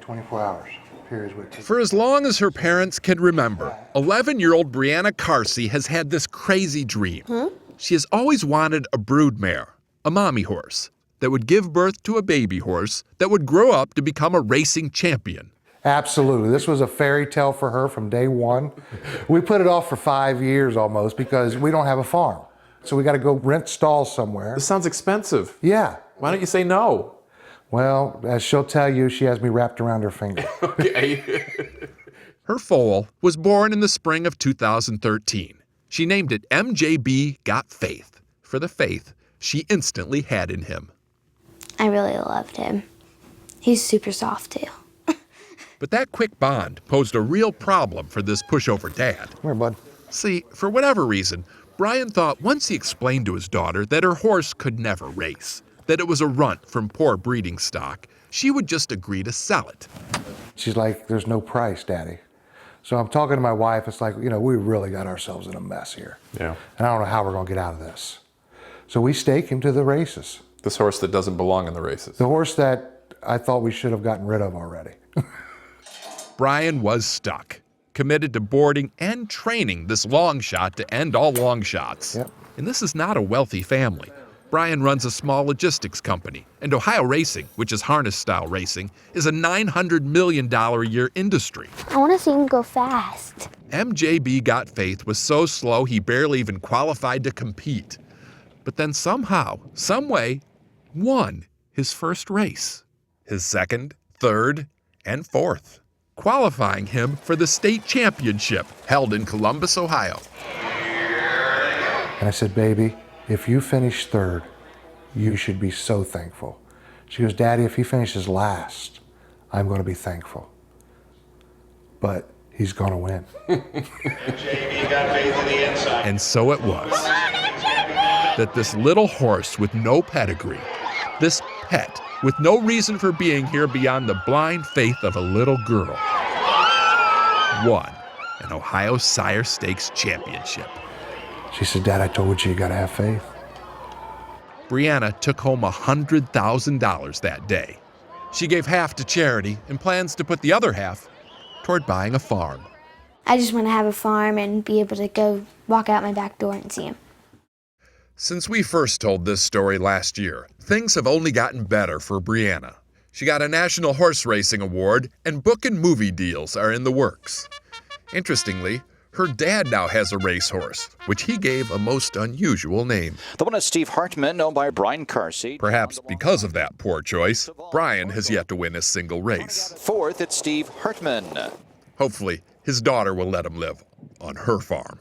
24 hours. For as long as her parents can remember, 11-year-old Brianna Carsey has had this crazy dream. She has always wanted a broodmare, a mommy horse, that would give birth to a baby horse that would grow up to become a racing champion. Absolutely. This was a fairy tale for her from day one. We put it off for 5 years almost because we don't have a farm. So we got to go rent stalls somewhere. This sounds expensive. Yeah. Why don't you say no? Well, as she'll tell you, she has me wrapped around her finger. Okay. Her foal was born in the spring of 2013. She named it MJB Got Faith, for the faith she instantly had in him. I really loved him. He's super soft too. But that quick bond posed a real problem for this pushover dad. Come here, bud. See, for whatever reason, Brian thought once he explained to his daughter that her horse could never race, that it was a runt from poor breeding stock, she would just agree to sell it. She's like, there's no price, Daddy. So I'm talking to my wife. It's like, we really got ourselves in a mess here. Yeah. And I don't know how we're going to get out of this. So we stake him to the races. This horse that doesn't belong in the races. The horse that I thought we should have gotten rid of already. Brian was stuck, committed to boarding and training this long shot to end all long shots. Yep. And this is not a wealthy family. Brian runs a small logistics company, and Ohio racing, which is harness-style racing, is a $900 million a year industry. I want to see him go fast. MJB Got Faith was so slow he barely even qualified to compete. But then somehow, someway, won his first race, his second, third, and fourth, qualifying him for the state championship held in Columbus, Ohio. And I said, baby, if you finish third, you should be so thankful. She goes, Daddy, if he finishes last, I'm going to be thankful. But he's going to win. And so it was that this little horse with no pedigree, this pet with no reason for being here beyond the blind faith of a little girl, won an Ohio Sire Stakes championship. She said, Dad, I told you got to have faith. Brianna took home $100,000 that day. She gave half to charity and plans to put the other half toward buying a farm. I just want to have a farm and be able to go walk out my back door and see him. Since we first told this story last year, things have only gotten better for Brianna. She got a National Horse Racing Award, and book and movie deals are in the works. Interestingly, her dad now has a racehorse, which he gave a most unusual name. The one is Steve Hartman, owned by Brian Carsey. Perhaps because of that poor choice, Brian has yet to win a single race. Fourth, it's Steve Hartman. Hopefully, his daughter will let him live on her farm.